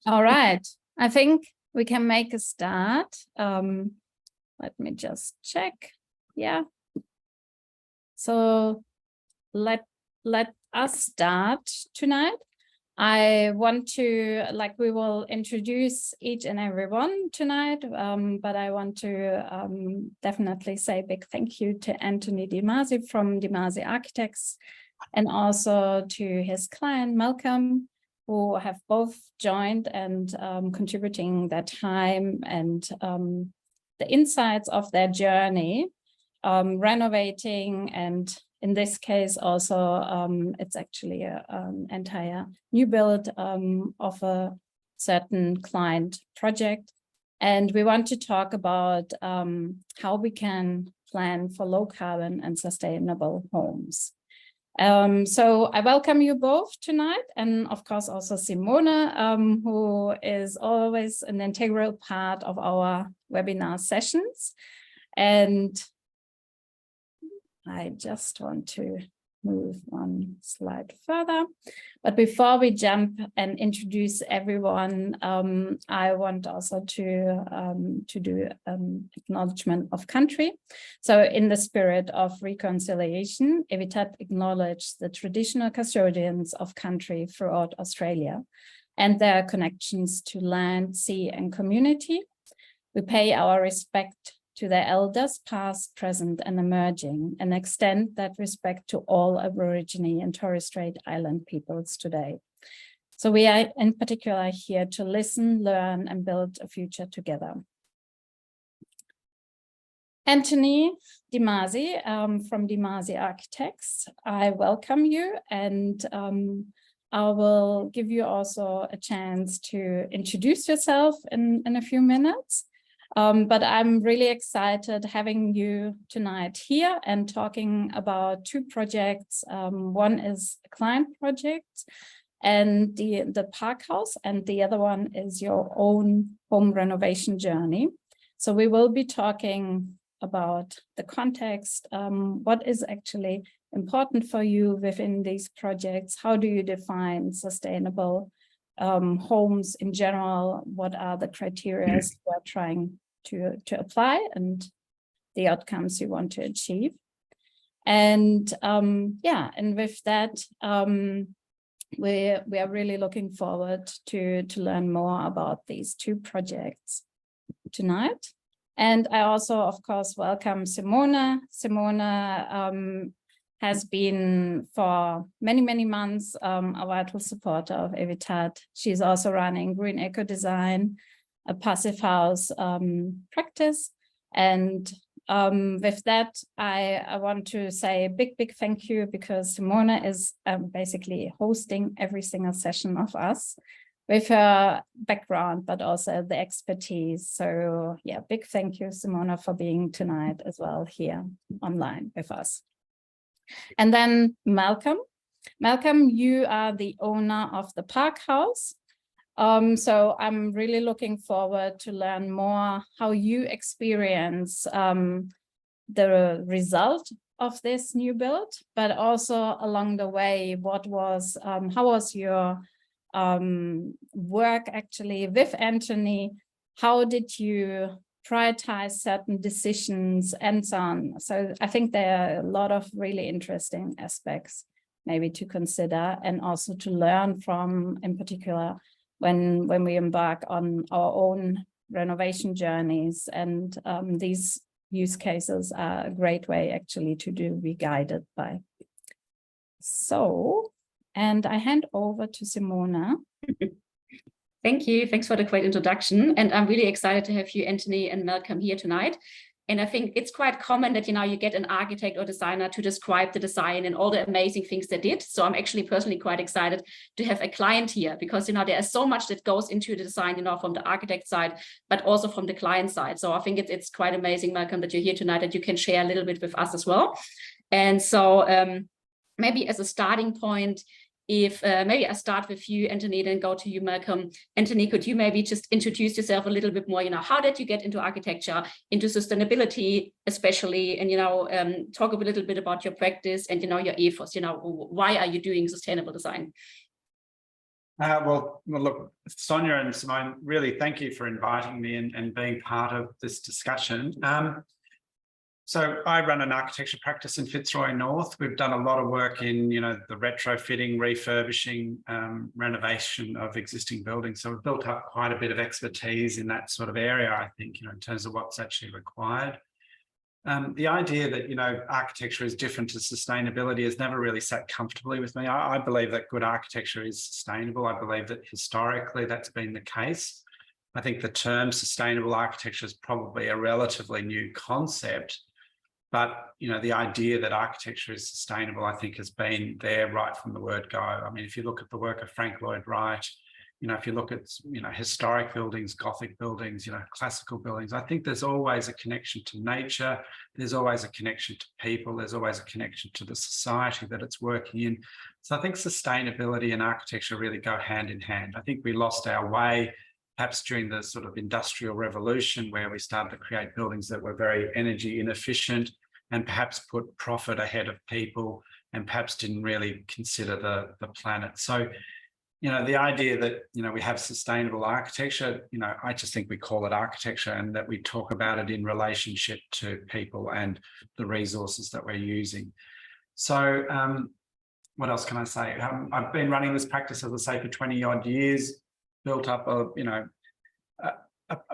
All right, I think we can make a start. Let me just check. Yeah. So let us start tonight. I want to, we will introduce each and every one tonight, but I want to definitely say a big thank you to Antony DiMase from DiMase Architects, and also to his client, Malcolm, who have both joined and contributing their time and the insights of their journey, renovating, and in this case also it's actually an entire new build of a certain client project. And we want to talk about how we can plan for low carbon and sustainable homes. So I welcome you both tonight, and of course also Simone, who is always an integral part of our webinar sessions. And I just want to move one slide further. But before we jump and introduce everyone, I want also to do acknowledgement of country. So in the spirit of reconciliation, Evitat acknowledges the traditional custodians of country throughout Australia and their connections to land, sea, and community. We pay our respect to their elders, past, present, and emerging, and extend that respect to all Aborigine and Torres Strait Island peoples today. So we are in particular here to listen, learn, and build a future together. Antony DiMase from DiMase Architects, I welcome you, and I will give you also a chance to introduce yourself in a few minutes. But I'm really excited having you tonight here and talking about two projects. One is a client project and the Park House, and the other one is your own home renovation journey. So we will be talking about the context, what is actually important for you within these projects, how do you define sustainable homes in general, what are the criteria you are trying to apply and the outcomes you want to achieve. And yeah, and with that, we are really looking forward to learn more about these two projects tonight. And I also, of course, welcome Simone. Simone has been for many months a vital supporter of Evitat. She's also running Green Eco Design, a passive house practice. And with that, I want to say a big thank you, because Simone is basically hosting every single session of us with her background, but also the expertise. So yeah, big thank you, Simone, for being tonight as well here online with us. And then Malcolm. Malcolm, you are the owner of the Park House. So I'm really looking forward to learn more how you experience the result of this new build, but also along the way, how was your work actually with Antony? How did you prioritize certain decisions and so on? So I think there are a lot of really interesting aspects maybe to consider, and also to learn from, in particular, when we embark on our own renovation journeys. And these use cases are a great way actually to be guided by. So, and I hand over to Simone. Thank you. Thanks for the great introduction. And I'm really excited to have you, Antony and Malcolm, here tonight. And I think it's quite common that, you get an architect or designer to describe the design and all the amazing things they did. So I'm actually personally quite excited to have a client here, because, there is so much that goes into the design, from the architect side, but also from the client side. So I think it's quite amazing, Malcolm, that you're here tonight, that you can share a little bit with us as well. And so maybe as a starting point, if maybe I start with you, Antony, then go to you, Malcolm. Antony, could you maybe just introduce yourself a little bit more? How did you get into architecture, into sustainability especially, and talk a little bit about your practice and your ethos. Why are you doing sustainable design? Well, look, Sonia and Simone, really thank you for inviting me and being part of this discussion. So I run an architecture practice in Fitzroy North. We've done a lot of work in, the retrofitting, refurbishing, renovation of existing buildings. So we've built up quite a bit of expertise in that sort of area, I think, in terms of what's actually required. The idea that, architecture is different to sustainability has never really sat comfortably with me. I believe that good architecture is sustainable. I believe that historically that's been the case. I think the term sustainable architecture is probably a relatively new concept. But, the idea that architecture is sustainable, I think, has been there right from the word go. I mean, if you look at the work of Frank Lloyd Wright, if you look at, historic buildings, Gothic buildings, classical buildings, I think there's always a connection to nature. There's always a connection to people. There's always a connection to the society that it's working in. So I think sustainability and architecture really go hand in hand. I think we lost our way, perhaps during the sort of industrial revolution, where we started to create buildings that were very energy inefficient and perhaps put profit ahead of people and perhaps didn't really consider the planet. So, the idea that, we have sustainable architecture, I just think we call it architecture and that we talk about it in relationship to people and the resources that we're using. So what else can I say? I've been running this practice, as I say, for 20 odd years, built up a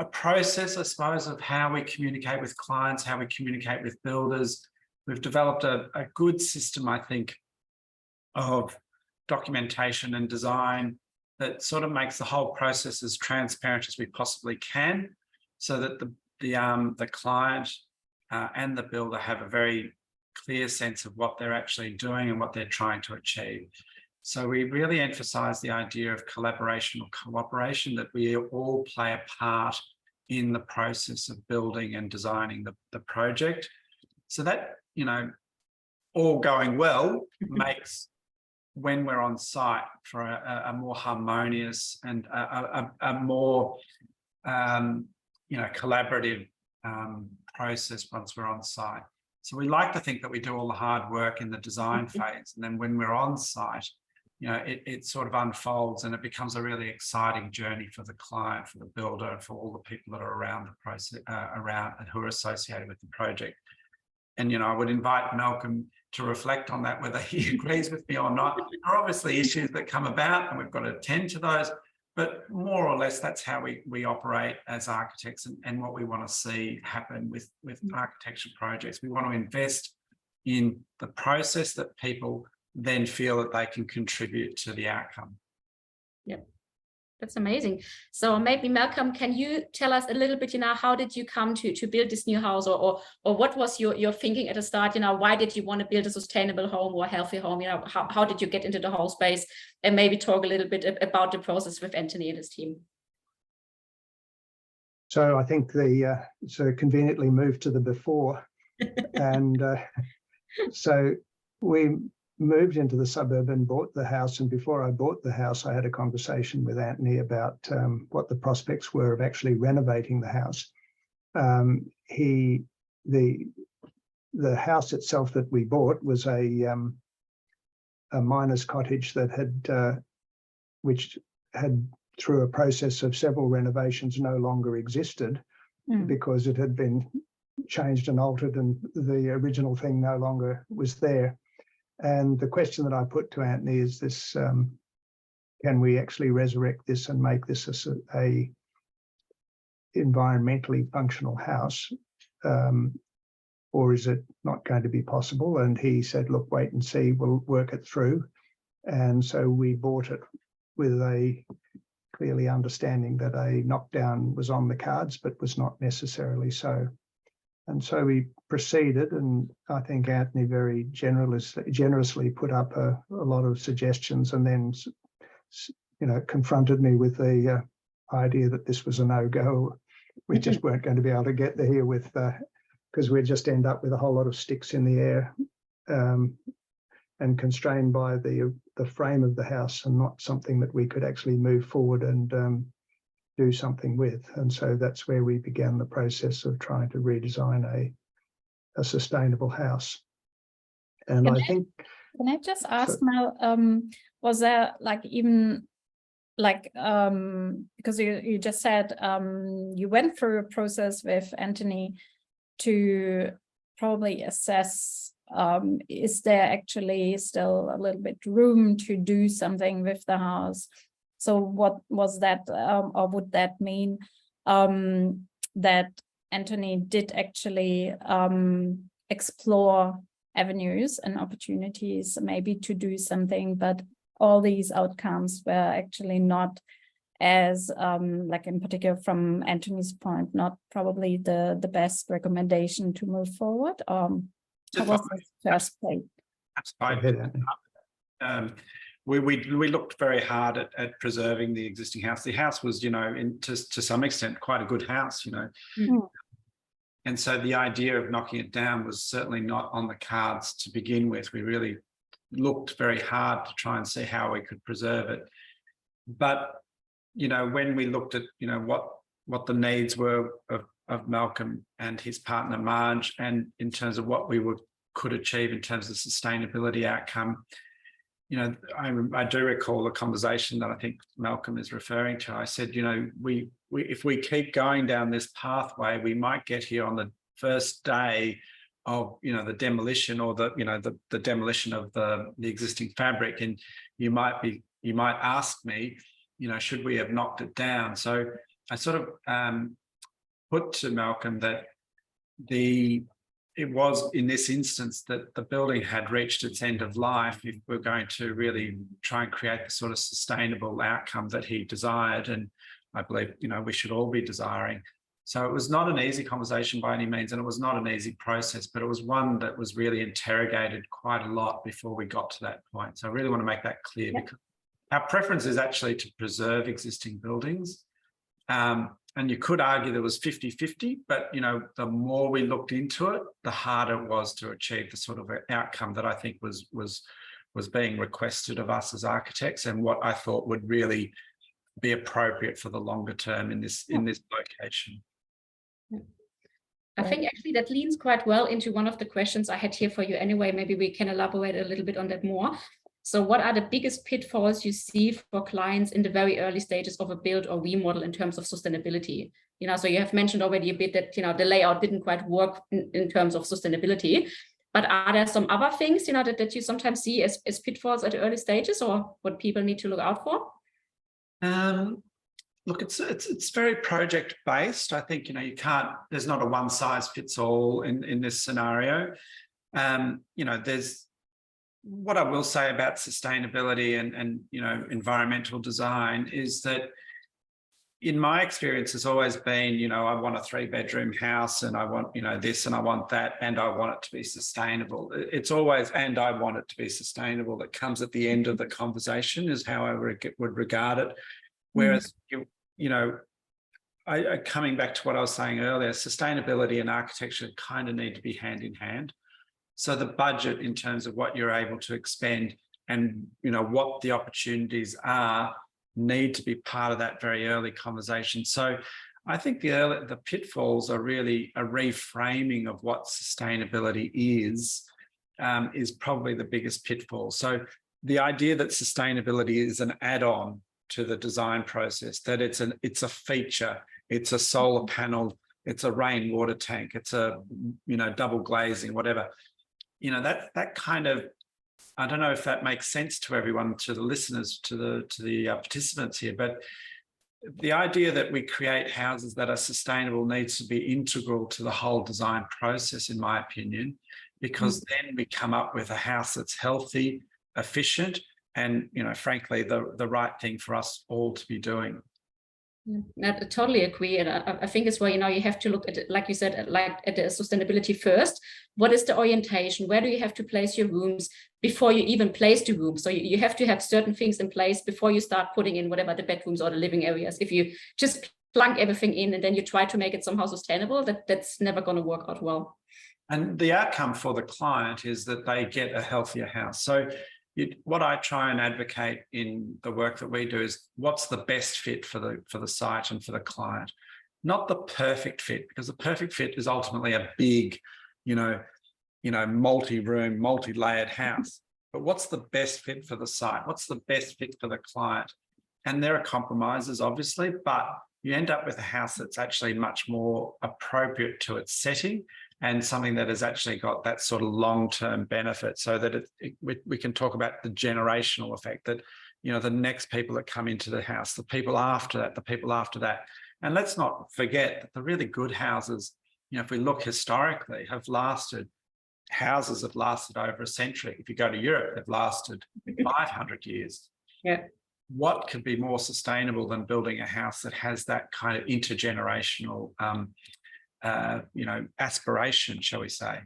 process, I suppose, of how we communicate with clients, how we communicate with builders. We've developed a good system, I think, of documentation and design that sort of makes the whole process as transparent as we possibly can, so that the client and the builder have a very clear sense of what they're actually doing and what they're trying to achieve. So we really emphasize the idea of collaboration or cooperation, that we all play a part in the process of building and designing the project. So that, all going well makes, when we're on site, for a more harmonious and a more, collaborative process once we're on site. So we like to think that we do all the hard work in the design phase, and then when we're on site, it sort of unfolds and it becomes a really exciting journey for the client, for the builder, and for all the people that are around the process, around and who are associated with the project. And, I would invite Malcolm to reflect on that, whether he agrees with me or not. There are obviously issues that come about and we've got to attend to those, but more or less that's how we operate as architects and what we want to see happen with architecture projects. We want to invest in the process that people then feel that they can contribute to the outcome. Yep, that's amazing. So maybe Malcolm, can you tell us a little bit, how did you come to build this new house, or what was your thinking at the start? Why did you want to build a sustainable home or a healthy home? How did you get into the whole space? And maybe talk a little bit about the process with Antony and his team. So I think so conveniently moved to the before, and so we moved into the suburb and bought the house. And before I bought the house, I had a conversation with Antony about what the prospects were of actually renovating the house. The house itself that we bought was a miner's cottage that which had, through a process of several renovations, no longer existed because it had been changed and altered and the original thing no longer was there. And the question that I put to Antony is this: can we actually resurrect this and make this a environmentally functional house, or is it not going to be possible? And he said, look, wait and see, we'll work it through. And so we bought it with a clearly understanding that a knockdown was on the cards, but was not necessarily so. And so we proceeded, and I think Antony very generously put up a lot of suggestions, and then, confronted me with the idea that this was a no-go. We just weren't going to be able to get there with, because we'd just end up with a whole lot of sticks in the air, and constrained by the frame of the house, and not something that we could actually move forward and do something with. And so that's where we began the process of trying to redesign a sustainable house. And I think, can I just ask, Mel, was there like even like, because you just said you went through a process with Antony to probably assess, is there actually still a little bit room to do something with the house? So what was that, or would that mean that Antony did actually explore avenues and opportunities maybe to do something, but all these outcomes were actually not as, like in particular from Antony's point, not probably the best recommendation to move forward? How was the first place? That's fine. We looked very hard at preserving the existing house. The house was, you know, to some extent, quite a good house, you know. Mm-hmm. And so the idea of knocking it down was certainly not on the cards to begin with. We really looked very hard to try and see how we could preserve it. But, you know, when we looked at, you know, what the needs were of Malcolm and his partner Marge, and in terms of what we could achieve in terms of sustainability outcome, you know, I do recall the conversation that I think Malcolm is referring to. I said, you know, if we keep going down this pathway, we might get here on the first day of, you know, the demolition or the demolition of the existing fabric, and you might ask me, you know, should we have knocked it down? So I sort of put to Malcolm that it was in this instance that the building had reached its end of life if we're going to really try and create the sort of sustainable outcome that he desired, and I believe, you know, we should all be desiring. So it was not an easy conversation by any means, and it was not an easy process, but it was one that was really interrogated quite a lot before we got to that point. So I really want to make that clear, because our preference is actually to preserve existing buildings. And you could argue there was 50-50, but, you know, the more we looked into it, the harder it was to achieve the sort of outcome that I think was being requested of us as architects, and what I thought would really be appropriate for the longer term in this location. I think actually that leans quite well into one of the questions I had here for you anyway. Maybe we can elaborate a little bit on that more. So what are the biggest pitfalls you see for clients in the very early stages of a build or remodel in terms of sustainability? You know, so you have mentioned already a bit that, you know, the layout didn't quite work in terms of sustainability, but are there some other things, you know, that you sometimes see as pitfalls at early stages, or what people need to look out for? Look, it's very project based. I think, you know, there's not a one size fits all in this scenario. You know, what I will say about sustainability and you know, environmental design is that in my experience has always been, you know, I want a 3-bedroom house and I want, you know, this and I want that and I want it to be sustainable. It's always, and I want it to be sustainable, that comes at the end of the conversation, is how I would regard it. Whereas, you know, coming back to what I was saying earlier, sustainability and architecture kind of need to be hand in hand. So the budget in terms of what you're able to expend and, you know, what the opportunities are need to be part of that very early conversation. So I think the pitfalls are really a reframing of what sustainability is probably the biggest pitfall. So the idea that sustainability is an add-on to the design process, that it's a feature, it's a solar panel, it's a rainwater tank, it's a, you know, double glazing, whatever. You know, that kind of, I don't know if that makes sense to everyone, to the listeners, to the participants here, but the idea that we create houses that are sustainable needs to be integral to the whole design process, in my opinion, because then we come up with a house that's healthy, efficient, and, you know, frankly, the right thing for us all to be doing. I totally agree. And I think as well, you know, you have to look at it, like you said, like at the sustainability first. What is the orientation? Where do you have to place your rooms before you even place the room? So you have to have certain things in place before you start putting in whatever the bedrooms or the living areas. If you just plunk everything in and then you try to make it somehow sustainable, that's never going to work out well. And the outcome for the client is that they get a healthier house. So what I try and advocate in the work that we do is what's the best fit for the site and for the client, not the perfect fit, because the perfect fit is ultimately a big, you know, multi-room, multi-layered house. But what's the best fit for the site? What's the best fit for the client? And there are compromises, obviously, but you end up with a house that's actually much more appropriate to its setting and something that has actually got that sort of long-term benefit, so that we can talk about the generational effect, that, you know, the next people that come into the house, the people after that, the people after that. And let's not forget that the really good houses, you know, if we look historically, houses have lasted over a century. If you go to Europe, they've lasted 500 years. Yeah. What could be more sustainable than building a house that has that kind of intergenerational, you know, aspiration, shall we say?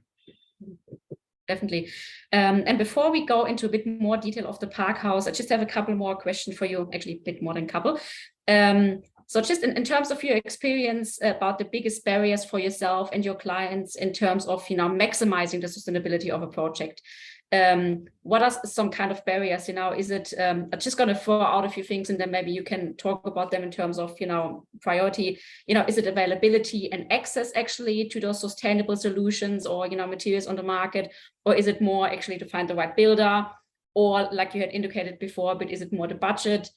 Definitely. And before we go into a bit more detail of the park house, I just have a couple more questions for you, actually a bit more than a couple. So just in terms of your experience about the biggest barriers for yourself and your clients in terms of, you know, maximizing the sustainability of a project. What are some kind of barriers, you know? Is it, I'm just going to throw out a few things and then maybe you can talk about them in terms of, you know, priority, you know, is it availability and access actually to those sustainable solutions or, you know, materials on the market, or is it more actually to find the right builder, or like you had indicated before, but is it more the budget?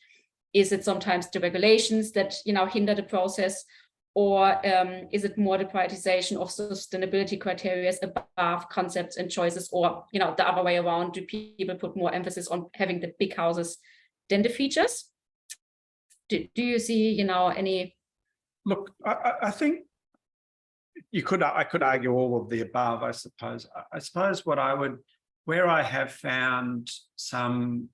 Is it sometimes the regulations that, you know, hinder the process? Or is it more the prioritization of sustainability criteria above concepts and choices, or, you know, the other way around? Do people put more emphasis on having the big houses than the features? Do you see, you know, any? Look, I think I could argue all of the above, I suppose. I suppose where I have found some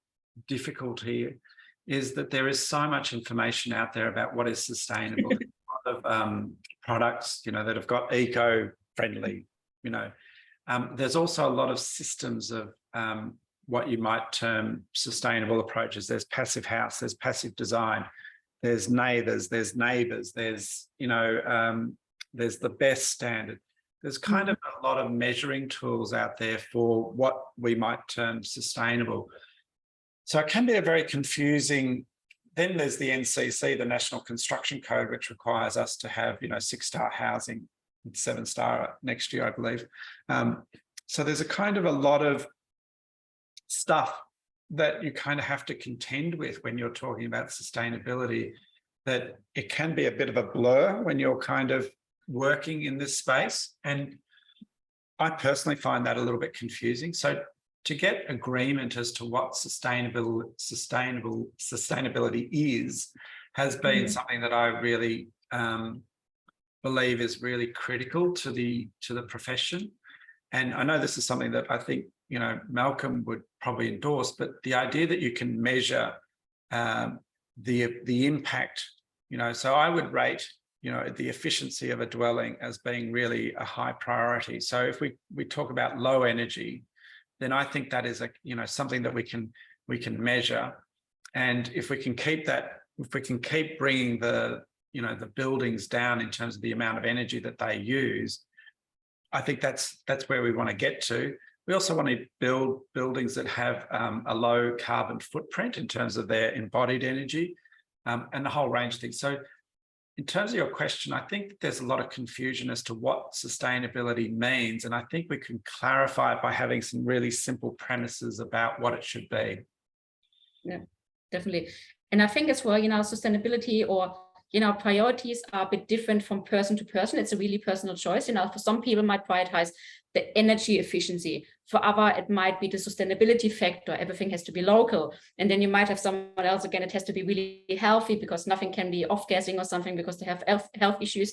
difficulty is that there is so much information out there about what is sustainable. Of products, you know, that have got eco-friendly, you know. There's also a lot of systems of what you might term sustainable approaches. There's passive house, there's passive design, there's neighbours, there's, you know, there's the best standard. There's kind of a lot of measuring tools out there for what we might term sustainable. So it can be a very confusing. Then there's the NCC, the National Construction Code, which requires us to have, you know, 6-star housing, 7-star next year, I believe. So there's a kind of a lot of stuff that you kind of have to contend with when you're talking about sustainability, that it can be a bit of a blur when you're kind of working in this space. And I personally find that a little bit confusing. So to get agreement as to what sustainability is has been something that I really believe is really critical to the profession. And I know this is something that I think, you know, Malcolm would probably endorse, but the idea that you can measure the impact, you know, so I would rate, you know, the efficiency of a dwelling as being really a high priority. So if we talk about low energy, then I think that is something that we can measure. And if we can keep bringing the buildings down in terms of the amount of energy that they use, I think that's where we want to get to. We also want to build buildings that have a low carbon footprint in terms of their embodied energy, and a whole range of things. So in terms of your question, I think there's a lot of confusion as to what sustainability means. And I think we can clarify it by having some really simple premises about what it should be. Yeah, definitely. And I think as well, you know, sustainability or, you know, priorities are a bit different from person to person. It's a really personal choice. You know, for some people might prioritize the energy efficiency. For other, it might be the sustainability factor. Everything has to be local. And then you might have someone else, again, it has to be really healthy because nothing can be off-gassing or something because they have health issues.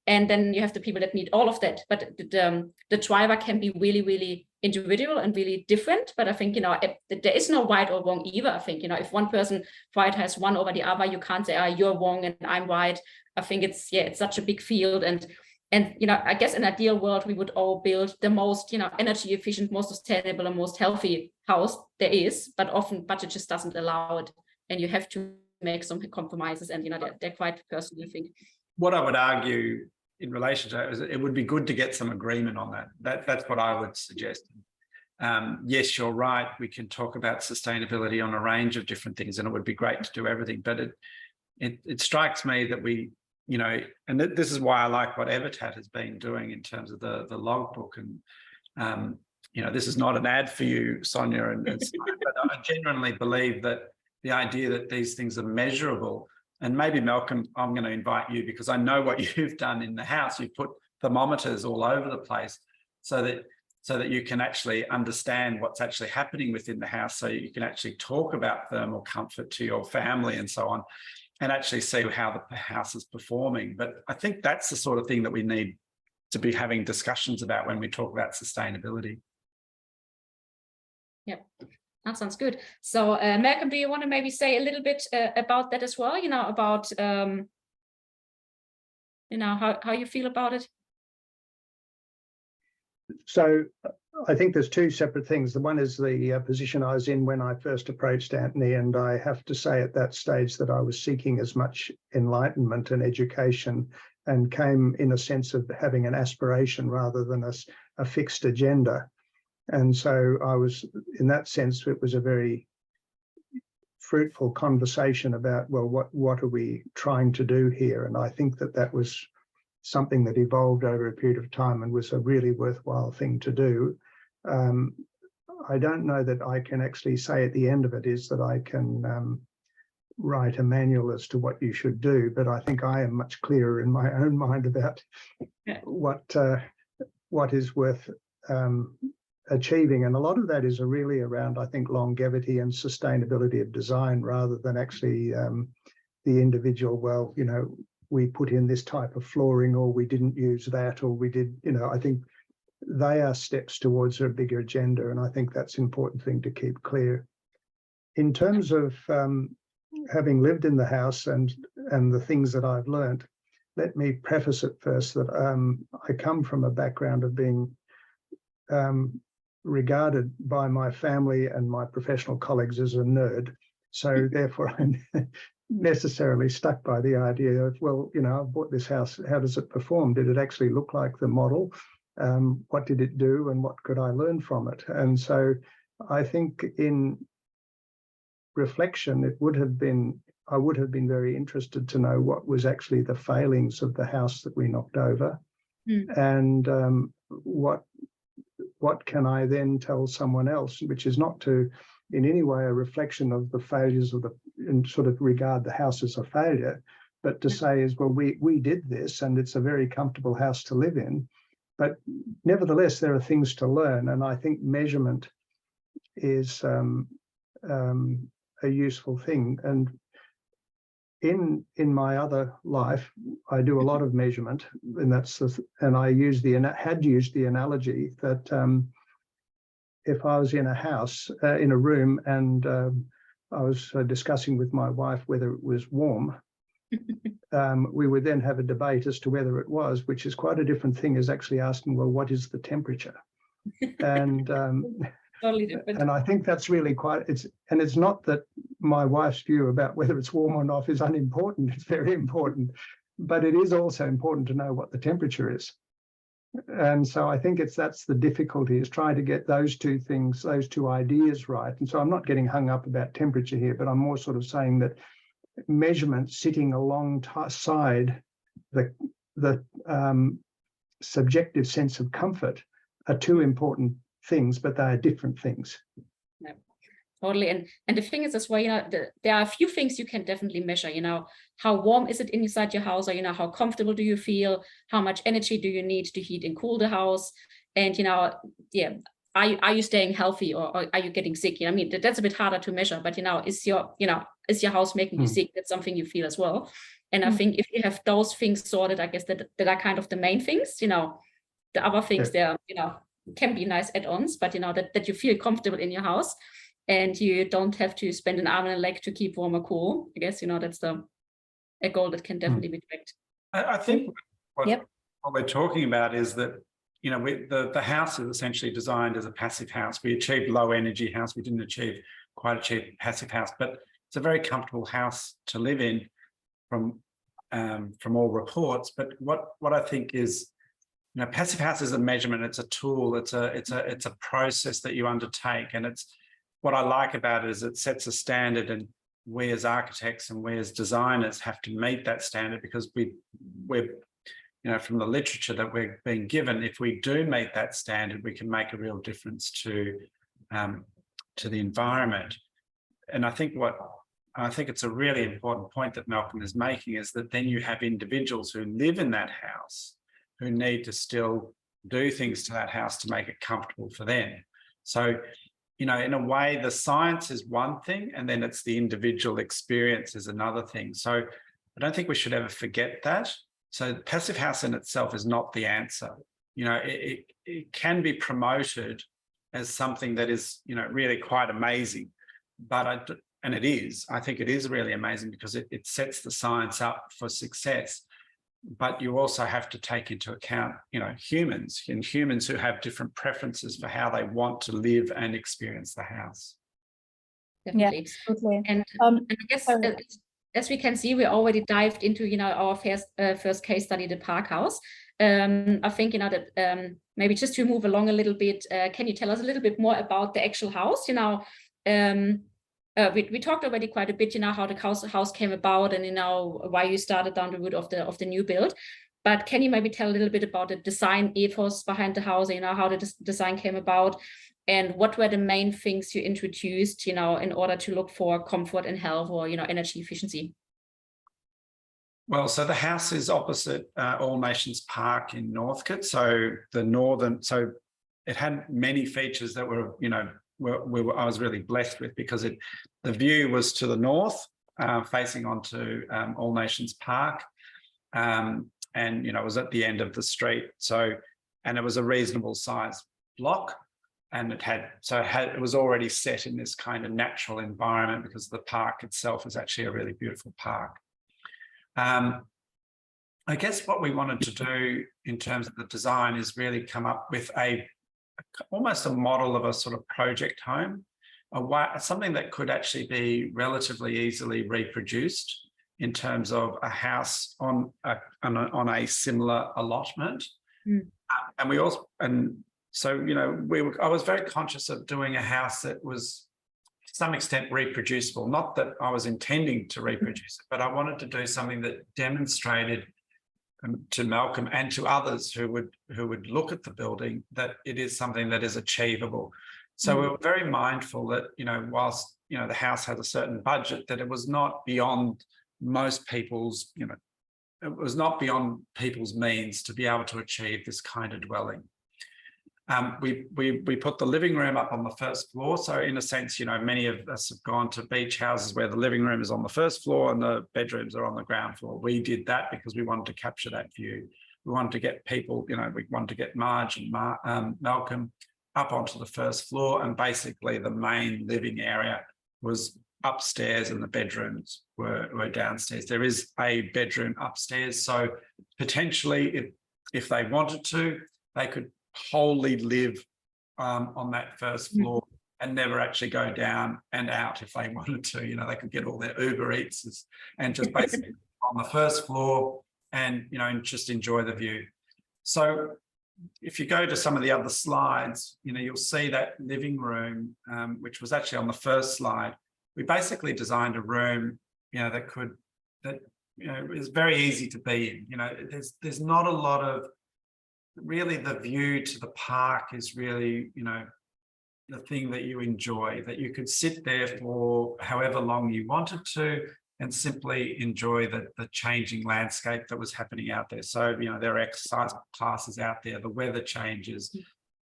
And then you have the people that need all of that. But the driver can be really, really individual and really different. But I think, you know, there is no right or wrong either. I think, you know, if one person prioritizes one over the other, you can't say, you're wrong and I'm right. I think it's such a big field. And, you know, I guess in an ideal world, we would all build the most, you know, energy efficient, most sustainable and most healthy house there is, but often budget just doesn't allow it. And you have to make some compromises, and, you know, they're quite personal, I think. What I would argue in relation to that is it would be good to get some agreement on that. That's what I would suggest. Yes, you're right. We can talk about sustainability on a range of different things, and it would be great to do everything. But it strikes me that we, you know, and this is why I like what Evertat has been doing in terms of the logbook. And, you know, this is not an ad for you, Sonia, but I genuinely believe that the idea that these things are measurable. And maybe Malcolm, I'm going to invite you because I know what you've done in the house. You've put thermometers all over the place so that you can actually understand what's actually happening within the house, so you can actually talk about thermal comfort to your family and so on, and actually see how the house is performing. But I think that's the sort of thing that we need to be having discussions about when we talk about sustainability. Yeah, that sounds good. So Malcolm, do you want to maybe say a little bit about that as well? About how you feel about it? So I think there's two separate things. The one is the position I was in when I first approached Antony, and I have to say at that stage that I was seeking as much enlightenment and education, and came in a sense of having an aspiration rather than a fixed agenda. And so I was, in that sense, it was a very fruitful conversation about, well, what are we trying to do here? And I think that was something that evolved over a period of time and was a really worthwhile thing to do. I don't know that I can actually say at the end of it is that I can write a manual as to what you should do, but I think I am much clearer in my own mind about what is worth achieving. And a lot of that is really around, I think, longevity and sustainability of design rather than actually the individual, well, we put in this type of flooring, or we didn't use that, or we did, I think they are steps towards a bigger agenda. And I think that's an important thing to keep clear. In terms of having lived in the house and the things that I've learned, let me preface it first that I come from a background of being regarded by my family and my professional colleagues as a nerd. So therefore, I'm necessarily stuck by the idea of, well, I bought this house, how does it perform? Did it actually look like the model? What did it do, and what could I learn from it? And so I think in reflection, I would have been very interested to know what was actually the failings of the house that we knocked over, and what can I then tell someone else, which is not to in any way a reflection of the failures of and sort of regard the house as a failure, but to say is, well, we did this and it's a very comfortable house to live in, but nevertheless, there are things to learn. And I think measurement is a useful thing. And in my other life, I do a lot of measurement, and I had used the analogy that if I was in a house, in a room, and I was discussing with my wife whether it was warm, we would then have a debate as to whether it was, which is quite a different thing as actually asking, well, what is the temperature? And totally different. And I think that's really it's not that my wife's view about whether it's warm or not is unimportant. It's very important, but it is also important to know what the temperature is. And so I think that's the difficulty, is trying to get those two things, those two ideas right. And so I'm not getting hung up about temperature here, but I'm more sort of saying that measurement sitting alongside the subjective sense of comfort are two important things, but they are different things. Yeah, totally. And the thing is as well, there are a few things you can definitely measure, how warm is it inside your house, or, how comfortable do you feel? How much energy do you need to heat and cool the house? And, are you staying healthy, or are you getting sick? That's a bit harder to measure, but, is your house making you sick? That's something you feel as well. And I think if you have those things sorted, I guess that are kind of the main things, the other things there, can be nice add-ons, but, that you feel comfortable in your house and you don't have to spend an arm and a leg to keep warm or cool. I guess, that's a goal that can definitely be tracked. I think what we're talking about is that, the house is essentially designed as a passive house. We achieved low energy house. We didn't quite achieve passive house, but it's a very comfortable house to live in from all reports. But what I think is, passive house is a measurement. It's a tool. It's a process that you undertake, and it's what I like about it is it sets a standard, and we as architects and we as designers have to meet that standard, because we're from the literature that we're being given, if we do meet that standard, we can make a real difference to the environment. And I think what I think it's a really important point that Malcolm is making, is that then you have individuals who live in that house who need to still do things to that house to make it comfortable for them. So, you know, in a way, the science is one thing, and then it's the individual experience is another thing. So I don't think we should ever forget that. So passive house in itself is not the answer. You know, it can be promoted as something that is, you know, really quite amazing, but and it is. I think it is really amazing because it sets the science up for success. But you also have to take into account, you know, humans who have different preferences for how they want to live and experience the house. Definitely. Yeah, absolutely. And I guess as we can see, we already dived into, you know, our first case study, the Park House. I think, you know, that maybe just to move along a little bit, can you tell us a little bit more about the actual house? You know, we talked already quite a bit, you know, how the house came about, and, you know, why you started down the route of the new build. But can you maybe tell a little bit about the design ethos behind the house, you know, how the design came about, and what were the main things you introduced, you know, in order to look for comfort and health, or, you know, energy efficiency? Well, so the house is opposite All Nations Park in Northcote. So so it had many features that were, you know, I was really blessed with, because the view was to the north, facing onto All Nations Park, and, you know, it was at the end of the street. So, and it was a reasonable size block, and it was already set in this kind of natural environment, because the park itself is actually a really beautiful park. I guess what we wanted to do in terms of the design is really come up with almost a model of a sort of project home, something that could actually be relatively easily reproduced in terms of a house on a similar allotment. And so, you know, I was very conscious of doing a house that was to some extent reproducible. Not that I was intending to reproduce it, but I wanted to do something that demonstrated to Malcolm and to others who would look at the building that it is something that is achievable. So we were very mindful that, you know, whilst, you know, the house had a certain budget, that it was not beyond most people's, you know, it was not beyond people's means to be able to achieve this kind of dwelling. We put the living room up on the first floor. So in a sense, you know, many of us have gone to beach houses where the living room is on the first floor and the bedrooms are on the ground floor. We did that because we wanted to capture that view. We wanted to get people, you know, we wanted to get Marge and Malcolm up onto the first floor, and basically the main living area was upstairs and the bedrooms were downstairs. There is a bedroom upstairs. So potentially if they wanted to, they could wholly live on that first floor and never actually go down and out if they wanted to. You know, they could get all their Uber Eats and just basically on the first floor and, you know, and just enjoy the view. So if you go to some of the other slides, you know, you'll see that living room, which was actually on the first slide. We basically designed a room, you know, that you know, is very easy to be in. You know, there's not a lot of, really the view to the park is really, you know, the thing that you enjoy, that you could sit there for however long you wanted to and simply enjoy the changing landscape that was happening out there. So, you know, there are exercise classes out there, the weather changes,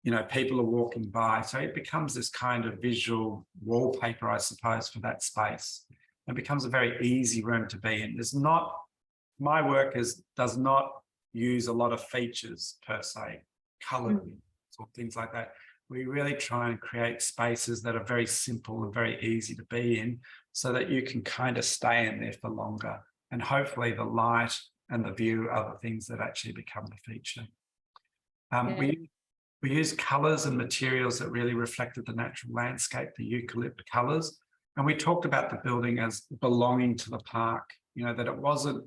you know, people are walking by. So it becomes this kind of visual wallpaper, I suppose, for that space. It becomes a very easy room to be in. My work does not use a lot of features per se, color or things like that. We really try and create spaces that are very simple and very easy to be in, so that you can kind of stay in there for longer. And hopefully the light and the view are the things that actually become the feature. We use colors and materials that really reflected the natural landscape, the eucalypt colors. And we talked about the building as belonging to the park, you know, that it wasn't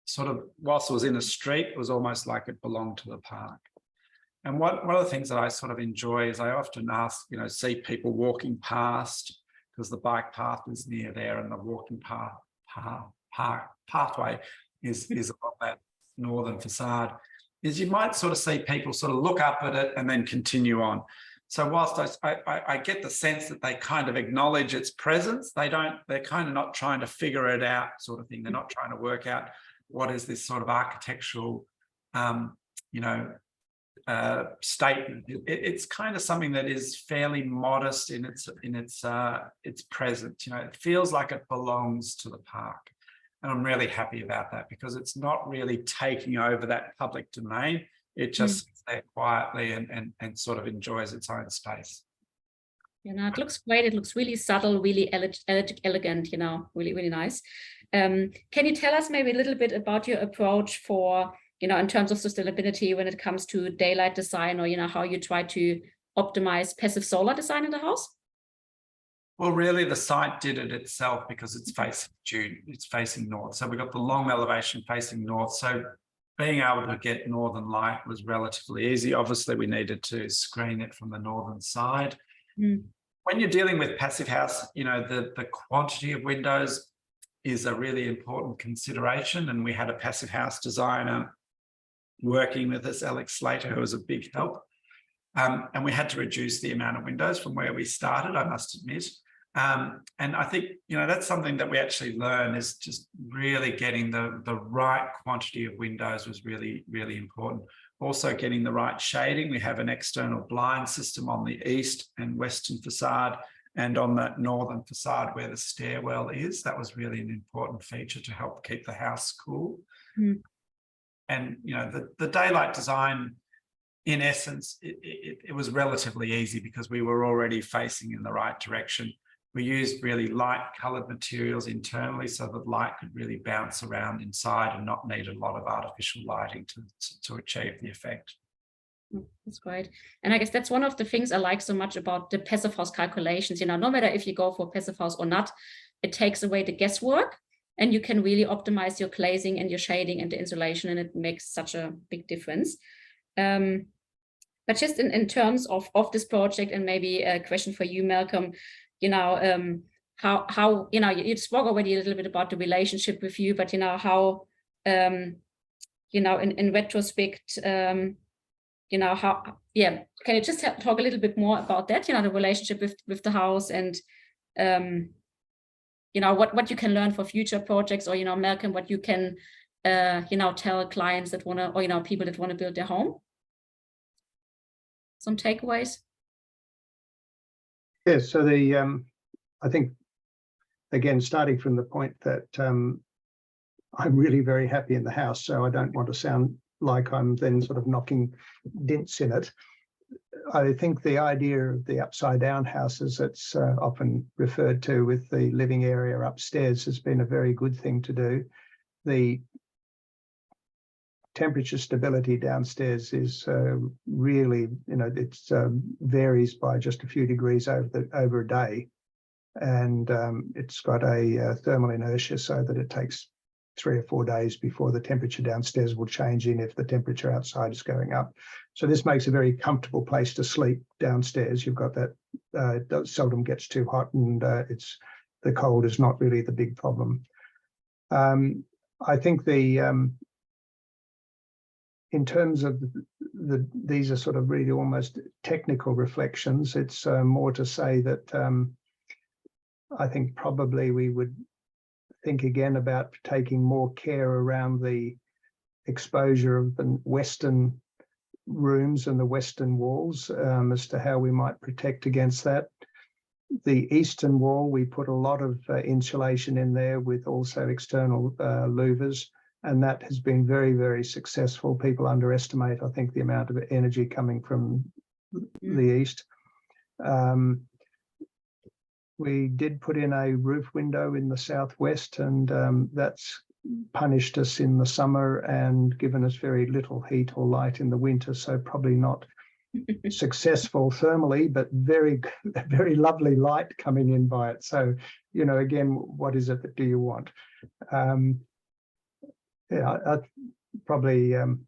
sort of, whilst it was in a street, it was almost like it belonged to the park. And one of the things that I sort of enjoy is I often see people walking past, because the bike path is near there and the walking pathway is along that northern facade, is you might sort of see people sort of look up at it and then continue on. So whilst I get the sense that they kind of acknowledge its presence, they're kind of not trying to figure it out sort of thing. They're not trying to work out what is this sort of architectural, statement. It's kind of something that is fairly modest in its presence. It feels like it belongs to the park. And I'm really happy about that because it's not really taking over that public domain. It just sits there quietly and sort of enjoys its own space. It looks great. It looks really subtle, really elegant, really, really nice. Can you tell us maybe a little bit about your approach for, in terms of sustainability when it comes to daylight design, or, how you try to optimize passive solar design in the house? Well, really, the site did it itself because it's facing north. So we've got the long elevation facing north. So being able to get northern light was relatively easy. Obviously, we needed to screen it from the northern side. When you're dealing with passive house, the quantity of windows is a really important consideration. And we had a passive house designer working with us, Alex Slater, who was a big help. And we had to reduce the amount of windows from where we started, I must admit. And I think, that's something that we actually learn is just really getting the right quantity of windows was really, really important. Also getting the right shading. We have an external blind system on the east and western facade, and on that northern facade where the stairwell is. That was really an important feature to help keep the house cool. And, the daylight design, in essence, it was relatively easy because we were already facing in the right direction. We used really light coloured materials internally so that light could really bounce around inside and not need a lot of artificial lighting to achieve the effect. That's great. And I guess that's one of the things I like so much about the passive house calculations. No matter if you go for passive house or not, it takes away the guesswork and you can really optimize your glazing and your shading and the insulation, and it makes such a big difference. But just in terms of this project, and maybe a question for you, Malcolm, how you spoke already a little bit about the relationship with you, but how in retrospect, can you just talk a little bit more about that, the relationship with the house, and what you can learn for future projects, or Malcolm, what you can tell clients that want to, or people that want to build their home? Some takeaways? Yes, so I think, again, starting from the point that I'm really very happy in the house, so I don't want to sound like I'm then sort of knocking dents in it. I think the idea of the upside down house, as it's often referred to, with the living area upstairs, has been a very good thing to do. The temperature stability downstairs is really, it varies by just a few degrees over a day, and it's got a thermal inertia so that it takes 3 or 4 days before the temperature downstairs will change in if the temperature outside is going up. So this makes a very comfortable place to sleep downstairs. You've got that, it seldom gets too hot, and the cold is not really the big problem. I think in terms of these are sort of really almost technical reflections. It's more to say that I think probably we would think again about taking more care around the exposure of the western rooms and the western walls, as to how we might protect against that. The eastern wall, we put a lot of insulation in there with also external louvers, and that has been very, very successful. People underestimate, I think, the amount of energy coming from the east. We did put in a roof window in the southwest, and that's punished us in the summer and given us very little heat or light in the winter, so probably not successful thermally, but very, very lovely light coming in by it. So, again, what is it that do you want? I probably, I'm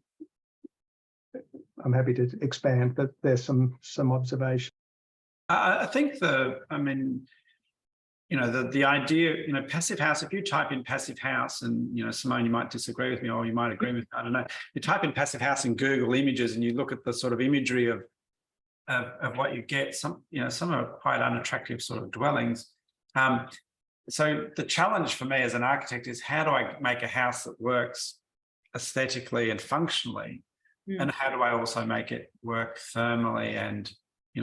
happy to expand, but there's some observation. I think the idea, passive house, if you type in passive house, and, Simone, you might disagree with me, or you might agree with me, I don't know. You type in passive house in Google Images and you look at the sort of imagery of of what you get. Some are quite unattractive sort of dwellings. So the challenge for me as an architect is, how do I make a house that works aesthetically and functionally, and how do I also make it work thermally and,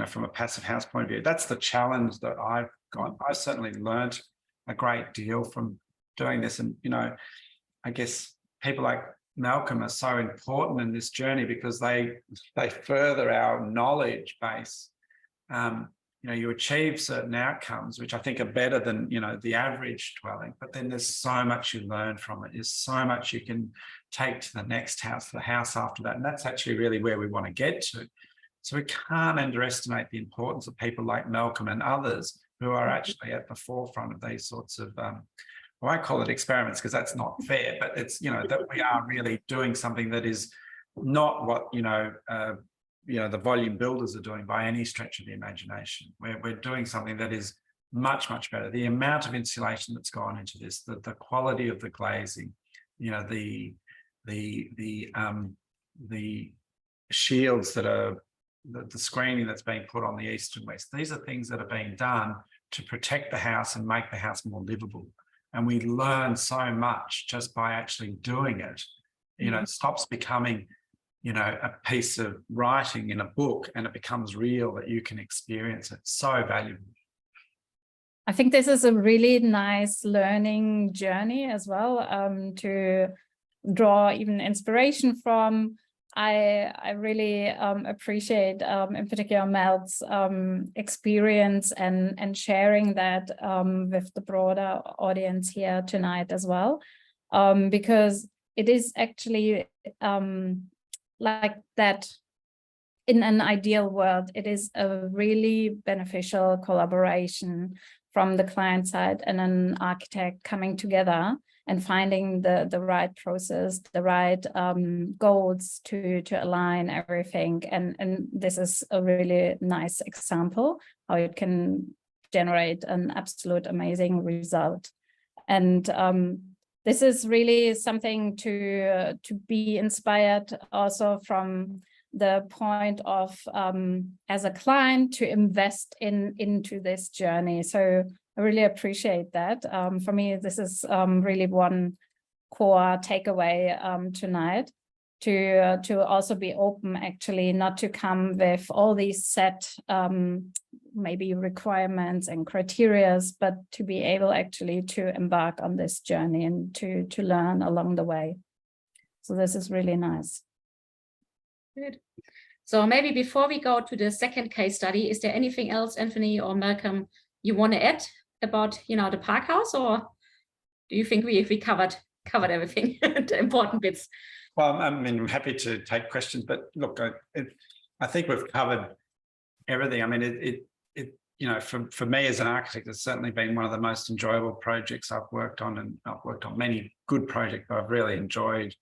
from a passive house point of view? That's the challenge that I've got. I certainly learned a great deal from doing this, and I guess people like Malcolm are so important in this journey because they further our knowledge base. You achieve certain outcomes which I think are better than the average dwelling, but then there's so much you learn from it. There's so much you can take to the next house, the house after that, and that's actually really where we want to get to. So we can't underestimate the importance of people like Malcolm and others who are actually at the forefront of these sorts of well, I call it experiments because that's not fair, but it's that we are really doing something that is not what the volume builders are doing by any stretch of the imagination. We're doing something that is much, much better. The amount of insulation that's gone into this, the quality of the glazing, the shields that are, the screening that's being put on the east and west. These are things that are being done to protect the house and make the house more livable. And we learn so much just by actually doing it. It stops becoming a piece of writing in a book, and it becomes real, that you can experience it. So valuable. I think this is a really nice learning journey as well, to draw even inspiration from. I really appreciate in particular Mel's experience and sharing that with the broader audience here tonight as well, because it is actually like that. In an ideal world, it is a really beneficial collaboration from the client side and an architect coming together and finding the right process, the right goals to align everything. And this is a really nice example how it can generate an absolute amazing result. And this is really something to be inspired also from the point of as a client to invest into this journey. So I really appreciate that. For me, this is really one core takeaway tonight, to also be open, actually, not to come with all these set maybe requirements and criterias, but to be able actually to embark on this journey and to learn along the way. So this is really nice. Good. So maybe before we go to the second case study, is there anything else, Anthony or Malcolm, you want to add about the park house, or do you think we covered everything, the important bits? Well, I'm happy to take questions, but look, I think we've covered everything. I mean, for me as an architect, it's certainly been one of the most enjoyable projects I've worked on, and I've worked on many good projects, but I've really enjoyed.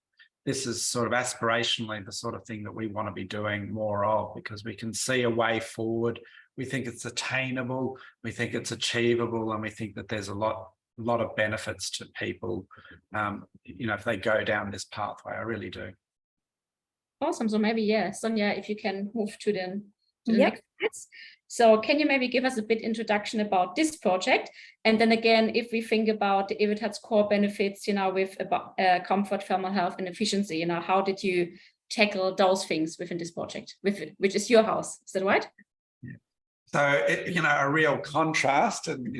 This is sort of aspirationally the sort of thing that we want to be doing more of, because we can see a way forward. We think it's attainable, we think it's achievable, and we think that there's a lot of benefits to people, if they go down this pathway. I really do. Awesome. So maybe, Sonia, if you can move to the next slides. So can you maybe give us a bit introduction about this project? And then again, if we think about the Evitat's core benefits, with comfort, thermal health, and efficiency, how did you tackle those things within this project, which is your house? Is that right? Yeah. So, a real contrast, and,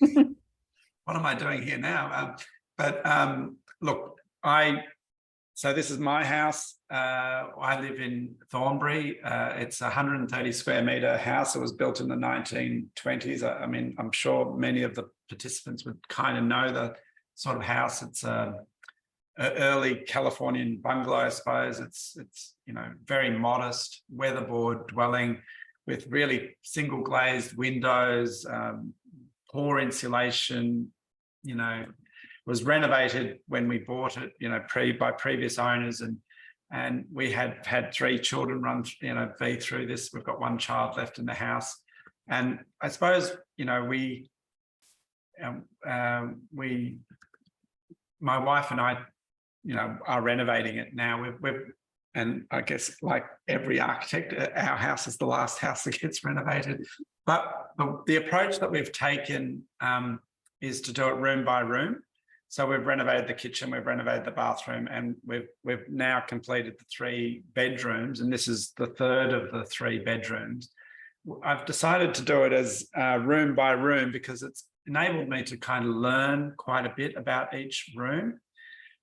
what am I doing here now? Look, so this is my house. I live in Thornbury. It's a 130 square metre house. It was built in the 1920s. I mean, I'm sure many of the participants would kind of know the sort of house. It's an early Californian bungalow, I suppose. It's very modest, weatherboard dwelling with really single glazed windows, poor insulation. Was renovated when we bought it, by previous owners, and we had 3 children run, be through this. We've got 1 child left in the house, and I suppose my wife and I, are renovating it now. We've and I guess like every architect, our house is the last house that gets renovated. But the approach that we've taken is to do it room by room. So we've renovated the kitchen, we've renovated the bathroom, and we've now completed the 3 bedrooms, and this is the 3rd of the 3 bedrooms. I've decided to do it as room by room because it's enabled me to kind of learn quite a bit about each room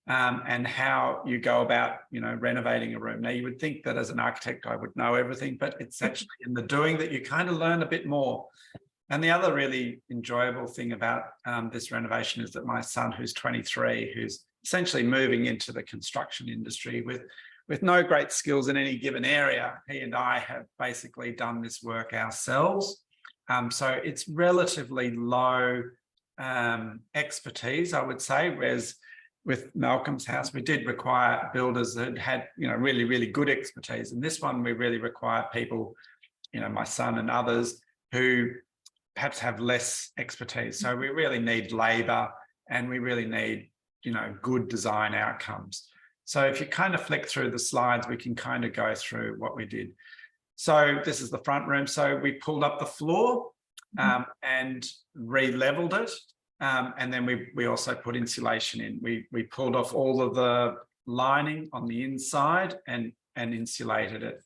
and how you go about, renovating a room. Now, you would think that as an architect, I would know everything, but it's actually in the doing that you kind of learn a bit more. And the other really enjoyable thing about this renovation is that my son, who's 23, who's essentially moving into the construction industry with no great skills in any given area, he and I have basically done this work ourselves. So it's relatively low expertise, I would say, whereas with Malcolm's house, we did require builders that had, really, really good expertise. And this one, we really require people, my son and others, who perhaps have less expertise. So we really need labour and we really need, good design outcomes. So if you kind of flick through the slides, we can kind of go through what we did. So this is the front room. So we pulled up the floor and re-leveled it. And then we also put insulation in. We pulled off all of the lining on the inside and insulated it.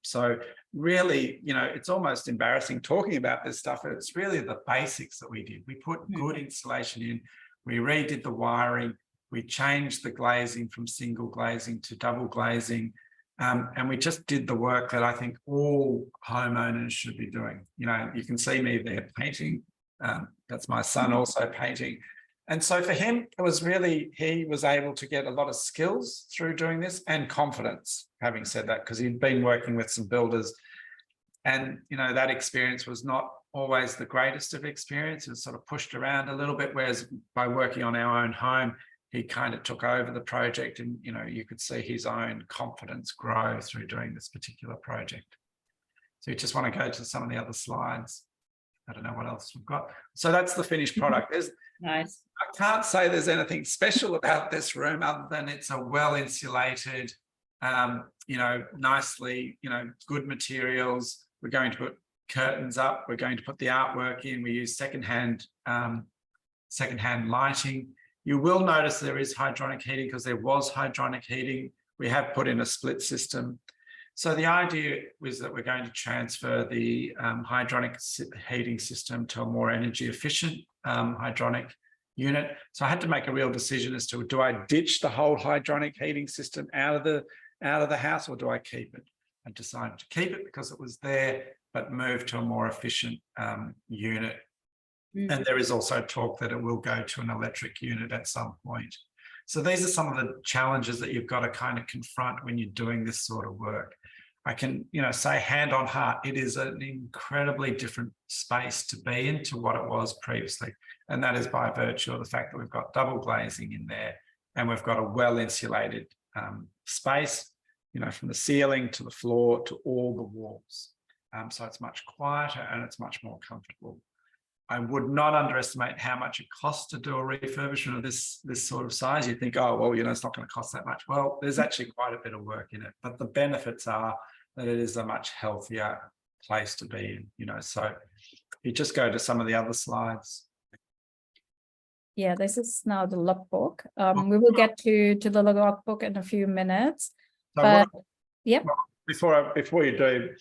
So really, it's almost embarrassing talking about this stuff. It's really the basics that we did. We put good insulation in. We redid the wiring. We changed the glazing from single glazing to double glazing. And we just did the work that I think all homeowners should be doing. You can see me there painting. That's my son also painting. And so for him, it was really, he was able to get a lot of skills through doing this and confidence, having said that, because he'd been working with some builders. And, that experience was not always the greatest of experience. It was sort of pushed around a little bit, whereas by working on our own home, he kind of took over the project and, you could see his own confidence grow through doing this particular project. So you just want to go to some of the other slides. I don't know what else we've got. So that's the finished product. Nice. I can't say there's anything special about this room other than it's a well-insulated, nicely, good materials. We're going to put curtains up. We're going to put the artwork in. We use secondhand lighting. You will notice there is hydronic heating because there was hydronic heating. We have put in a split system. So the idea was that we're going to transfer the hydronic heating system to a more energy efficient hydronic unit. So I had to make a real decision as to, do I ditch the whole hydronic heating system out of the house, or do I keep it? I decided to keep it because it was there, but move to a more efficient unit. And there is also talk that it will go to an electric unit at some point. So these are some of the challenges that you've got to kind of confront when you're doing this sort of work. I can, say hand on heart, it is an incredibly different space to be in to what it was previously. And that is by virtue of the fact that we've got double glazing in there and we've got a well-insulated space, from the ceiling to the floor to all the walls. So it's much quieter and it's much more comfortable. I would not underestimate how much it costs to do a refurbishment of this sort of size. You think, oh, well, it's not going to cost that much. Well, there's actually quite a bit of work in it, but the benefits are that it is a much healthier place to be in, So if you just go to some of the other slides. Yeah, this is now the logbook. We will get to the logbook in a few minutes. So yep. Before you do,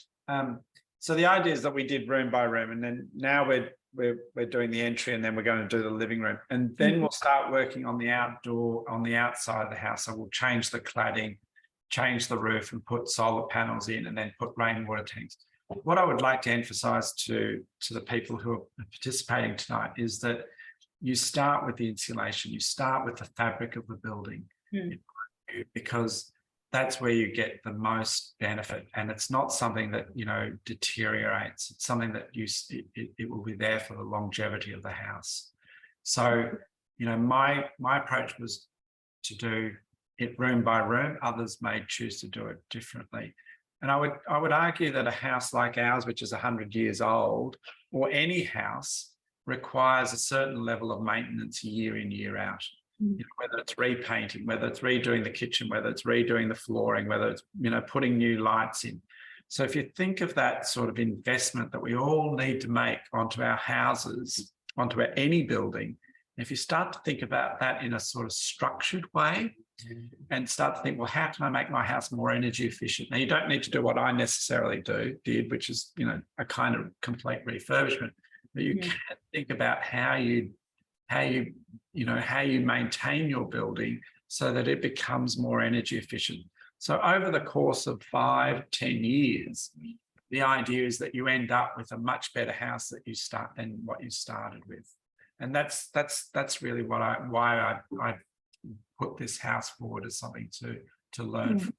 so the idea is that we did room by room, and then now we're doing the entry, and then we're going to do the living room, and then we'll start working on the outside of the house. So we'll change the cladding, change the roof, and put solar panels in, and then put rainwater tanks. What I would like to emphasize to the people who are participating tonight is that you start with the insulation, you start with the fabric of the building, because that's where you get the most benefit, and it's not something that deteriorates. It's something that it will be there for the longevity of the house. So my approach was to do it room by room. Others may choose to do it differently, and I would argue that a house like ours, which is 100 years old, or any house, requires a certain level of maintenance year in, year out. You know, whether it's repainting, whether it's redoing the kitchen, whether it's redoing the flooring, whether it's, you know, putting new lights in. So if you think of that sort of investment that we all need to make onto our houses, onto any building, if you start to think about that in a sort of structured way and start to think, well, how can I make my house more energy efficient? Now, you don't need to do what I necessarily did, which is, you know, a kind of complete refurbishment, but you can think about how you maintain your building so that it becomes more energy efficient. So over the course of 5-10 years, the idea is that you end up with a much better house than what you started with. And that's really why I put this house forward as something to learn from.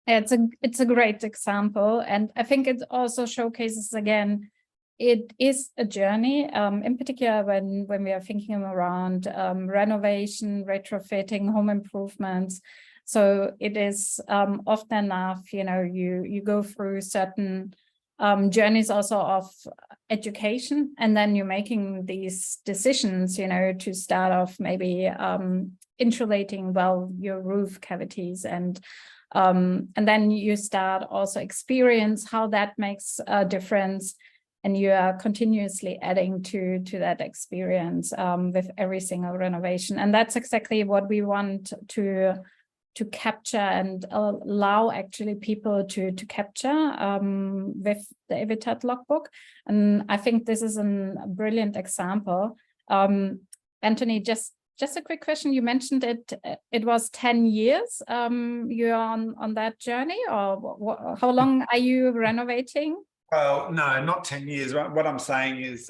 It's a great example, and I think it also showcases again, it is a journey, in particular when we are thinking around renovation, retrofitting, home improvements. So it is often enough, you know, you go through certain journeys also of education, and then you're making these decisions, you know, to start off maybe insulating well your roof cavities, and then you start also experience how that makes a difference, and you are continuously adding to that experience with every single renovation. And that's exactly what we want to capture and allow actually people to capture with the Evitat logbook. And I think this is a brilliant example. Anthony, just a quick question. You mentioned it was 10 years you're on that journey, or how long are you renovating? Well, no, not 10 years. What I'm saying is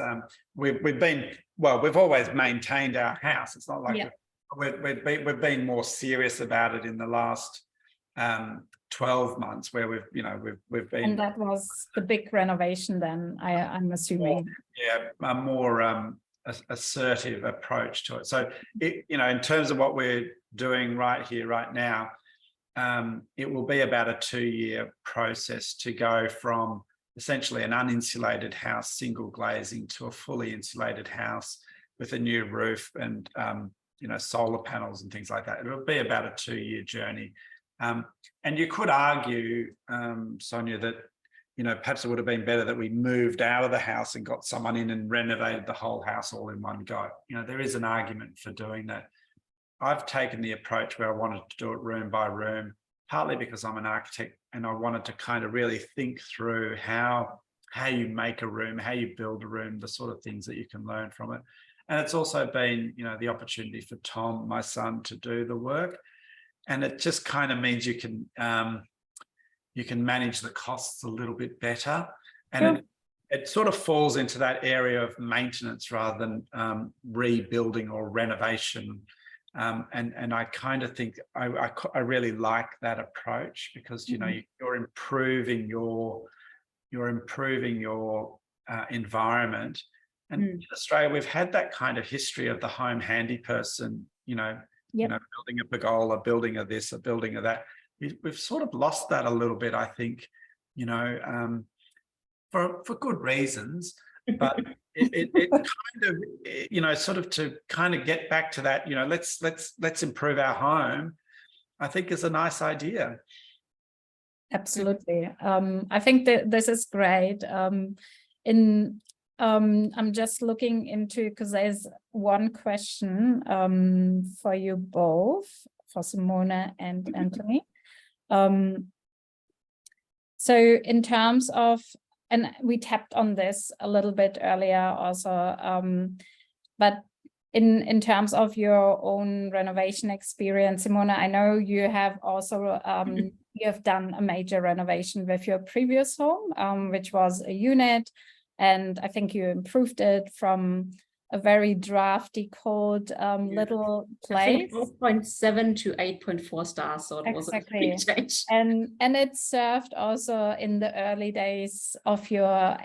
we've always maintained our house. It's not like we've been more serious about it in the last 12 months, where we've been. And that was the big renovation then, I'm assuming. A more assertive approach to it. So in terms of what we're doing right here, right now, it will be about a 2-year process to go from essentially an uninsulated house, single glazing, to a fully insulated house with a new roof and solar panels and things like that. It'll be about a 2-year journey. And you could argue, Sonia, that perhaps it would have been better that we moved out of the house and got someone in and renovated the whole house all in one go. There is an argument for doing that. I've taken the approach where I wanted to do it room by room, partly because I'm an architect and I wanted to kind of really think through how you make a room, how you build a room, the sort of things that you can learn from it. And it's also been, the opportunity for Tom, my son, to do the work. And it just kind of means you can manage the costs a little bit better. And it sort of falls into that area of maintenance rather than rebuilding or renovation. And I kind of think I really like that approach, because you're improving your environment. And in Australia, we've had that kind of history of the home handy person, building a pergola, building a this, a building of that. We've sort of lost that a little bit, I think, for good reasons. But it kind of, sort of to kind of get back to that, let's improve our home, I think is a nice idea. Absolutely. I think that this is great. I'm just looking into, because there's one question for you both, for Simona and Anthony. So in terms of, and we tapped on this a little bit earlier also, but in terms of your own renovation experience, Simona, I know you have also, you have done a major renovation with your previous home, which was a unit. And I think you improved it from a very drafty, cold little place. 4.7 to 8.4 stars, so it was a big change. And it served also in the early days of your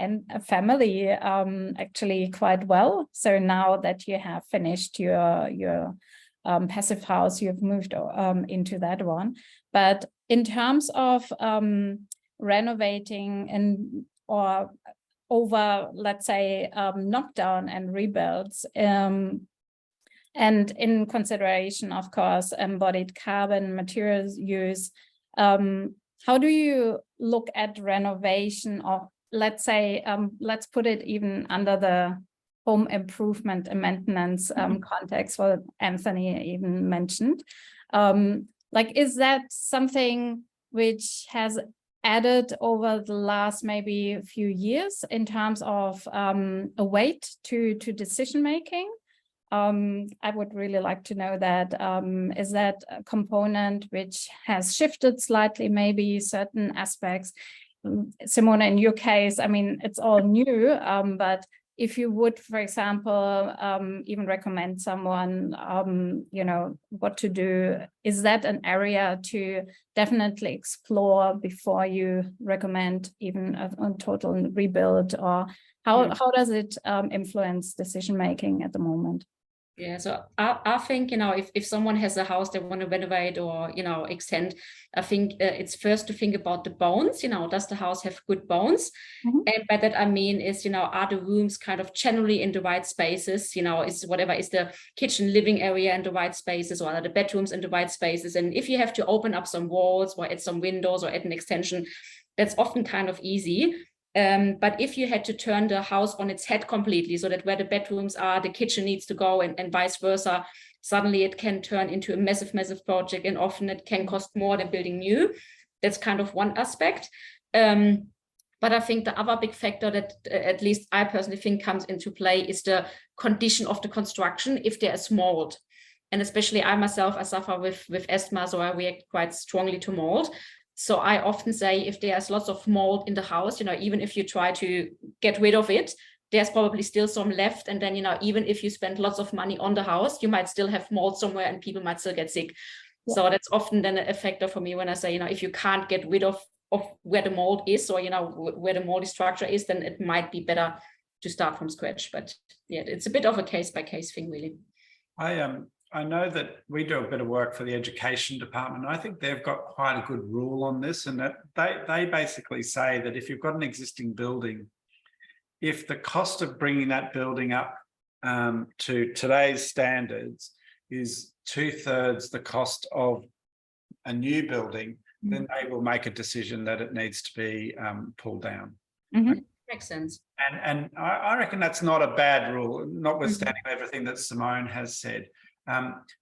family actually quite well. So now that you have finished your passive house, you've moved into that one. But in terms of renovating or over, let's say, knockdown and rebuilds, in And in consideration, of course, embodied carbon materials use, how do you look at renovation, or let's say, let's put it even under the home improvement and maintenance context, what Anthony even mentioned. Like, is that something which has added over the last maybe few years in terms of a weight to decision making? I would really like to know that. Is that a component which has shifted slightly, maybe certain aspects? Simona, in your case, I mean, it's all new, but if you would, for example, even recommend someone, you know, what to do, is that an area to definitely explore before you recommend even a total rebuild, or how does it influence decision making at the moment? Yeah, so I think, you know, if someone has a house they want to renovate or, you know, extend, I think it's first to think about the bones, you know, does the house have good bones? And by that I mean is, you know, are the rooms kind of generally in the right spaces? You know, is the kitchen living area in the right spaces, or are the bedrooms in the right spaces? And if you have to open up some walls or add some windows or add an extension, that's often kind of easy. But if you had to turn the house on its head completely, so that where the bedrooms are, the kitchen needs to go, and vice versa, suddenly it can turn into a massive, massive project, and often it can cost more than building new. That's kind of one aspect. But I think the other big factor that at least I personally think comes into play is the condition of the construction, if there is mold. And especially I myself, I suffer with asthma, so I react quite strongly to mold. So I often say, if there's lots of mold in the house, you know, even if you try to get rid of it, there's probably still some left. And then, you know, even if you spend lots of money on the house, you might still have mold somewhere and people might still get sick. Yeah. So that's often then a factor for me when I say, you know, if you can't get rid of where the mold is, or, you know, where the moldy structure is, then it might be better to start from scratch. But yeah, it's a bit of a case by case thing, really. I know that we do a bit of work for the education department. I think they've got quite a good rule on this, and that they basically say that if you've got an existing building, if the cost of bringing that building up to today's standards is 2/3 the cost of a new building, then they will make a decision that it needs to be pulled down. Makes sense. And I reckon that's not a bad rule, notwithstanding everything that Simone has said.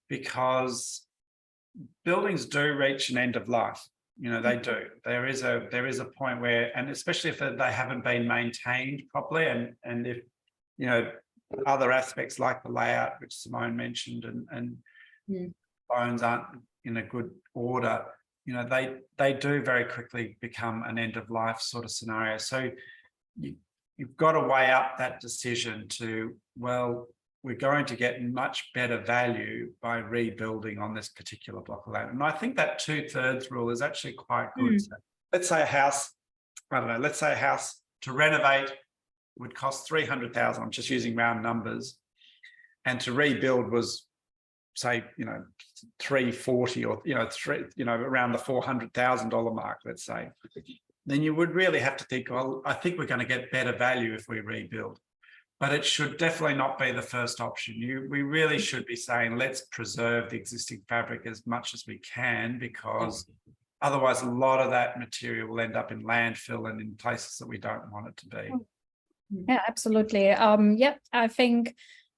Because buildings do reach an end of life, you know, they do. There is a point where, and especially if they haven't been maintained properly, and if, you know, other aspects like the layout, which Simone mentioned, and bones aren't in a good order, you know, they do very quickly become an end of life sort of scenario. So you've got to weigh up that decision to, well, we're going to get much better value by rebuilding on this particular block of land. And I think that 2/3 rule is actually quite good. So let's say a house, I don't know, let's say a house to renovate would cost 300,000. I'm just using round numbers. And to rebuild was, say, you know, 340, or, you know, around the $400,000 mark, let's say. Then you would really have to think, well, I think we're going to get better value if we rebuild. But it should definitely not be the first option. We really should be saying, let's preserve the existing fabric as much as we can, because otherwise a lot of that material will end up in landfill and in places that we don't want it to be. Yeah, absolutely. Yeah, I think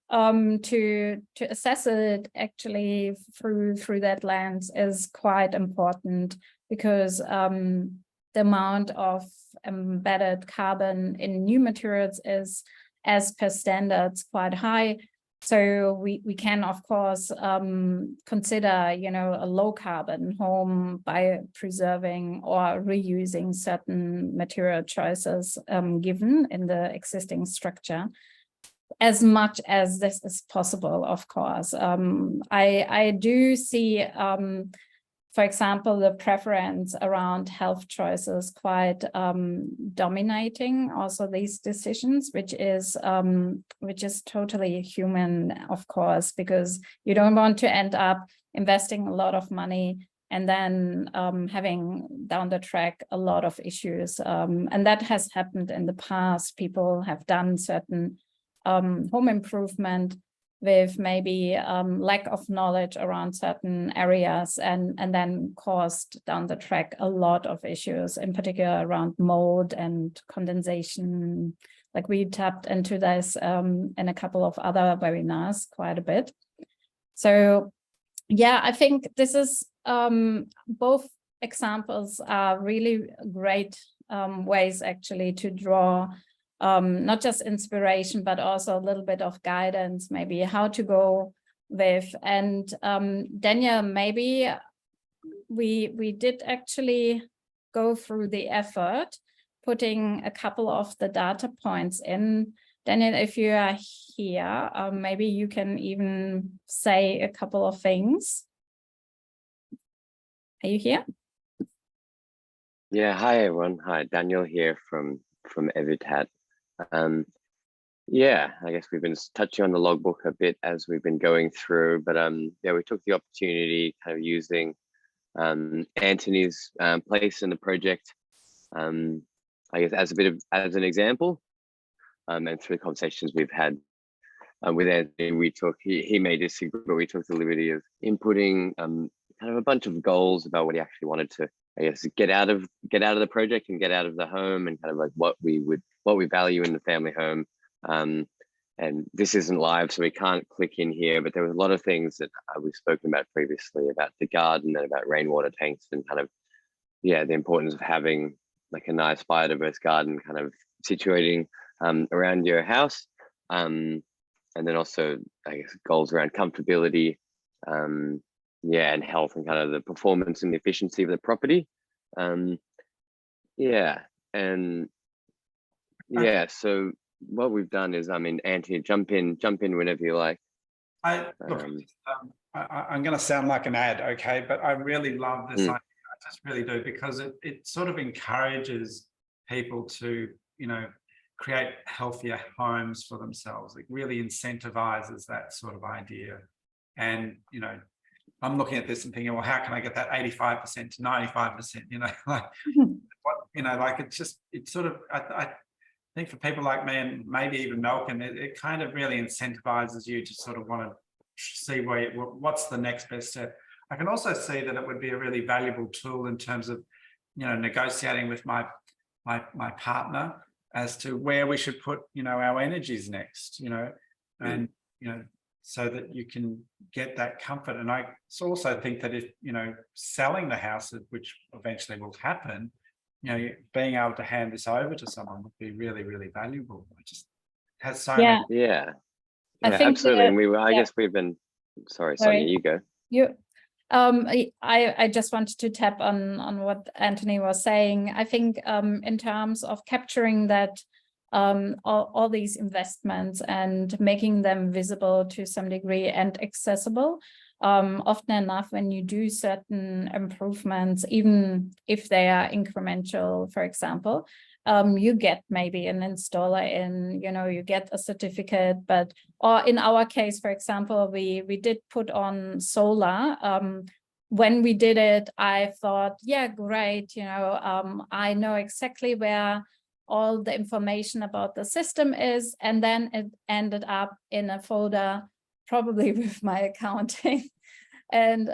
to assess it actually through that lens is quite important, because the amount of embedded carbon in new materials is, as per standards, quite high. So we can, of course, consider, you know, a low carbon home by preserving or reusing certain material choices given in the existing structure, as much as this is possible, of course. I do see, for example, the preference around health choices quite dominating also these decisions, which is totally human, of course, because you don't want to end up investing a lot of money and then having down the track a lot of issues. And that has happened in the past. People have done certain home improvement with maybe lack of knowledge around certain areas, and then caused down the track a lot of issues, in particular around mold and condensation. Like we tapped into this in a couple of other webinars quite a bit. So yeah, I think this is both examples are really great ways actually to draw not just inspiration, but also a little bit of guidance, maybe how to go with. And Daniel, maybe we did actually go through the effort, putting a couple of the data points in. Daniel, if you are here, maybe you can even say a couple of things. Are you here? Yeah, hi everyone. Hi, Daniel here from Evitat. Yeah, I guess we've been touching on the logbook a bit as we've been going through, but yeah, we took the opportunity kind of using Antony's place in the project, I guess as an example, and through the conversations we've had with Antony, he may disagree, but we took the liberty of inputting kind of a bunch of goals about what he actually wanted to, I guess, get out of the project and get out of the home, and kind of like what we value in the family home. And this isn't live, so we can't click in here, but there was a lot of things that we've spoken about previously about the garden and about rainwater tanks, and kind of, yeah, the importance of having like a nice biodiverse garden kind of situating around your house. And then also, I guess, goals around comfortability, yeah, and health, and kind of the performance and the efficiency of the property. Yeah, and yeah, so what we've done is, I mean, Antony, jump in whenever you like. I'm going to sound like an ad, okay, but I really love this idea. I just really do, because it sort of encourages people to, you know, create healthier homes for themselves. It really incentivizes that sort of idea. And, you know, I'm looking at this and thinking, well, how can I get that 85% to 95%? You know, like what, you know, like it's sort of, I think for people like me, and maybe even Malcolm, it kind of really incentivizes you to sort of want to see what's the next best step. I can also see that it would be a really valuable tool in terms of, you know, negotiating with my partner as to where we should put, you know, our energies next, you know, and, you know, so that you can get that comfort. And I also think that if, you know, selling the house, which eventually will happen, you know, being able to hand this over to someone would be really, really valuable. It just has so many. Yeah, I think absolutely. And I guess we've been, sorry, Sonia, you go. I just wanted to tap on what Antony was saying. I think in terms of capturing that all these investments and making them visible to some degree and accessible, often enough when you do certain improvements, even if they are incremental, for example, you get maybe an installer in, you know, you get a certificate, but, or in our case, for example, we did put on solar. When we did it, I thought, yeah, great, you know, I know exactly where all the information about the system is, and then it ended up in a folder, probably with my accounting. And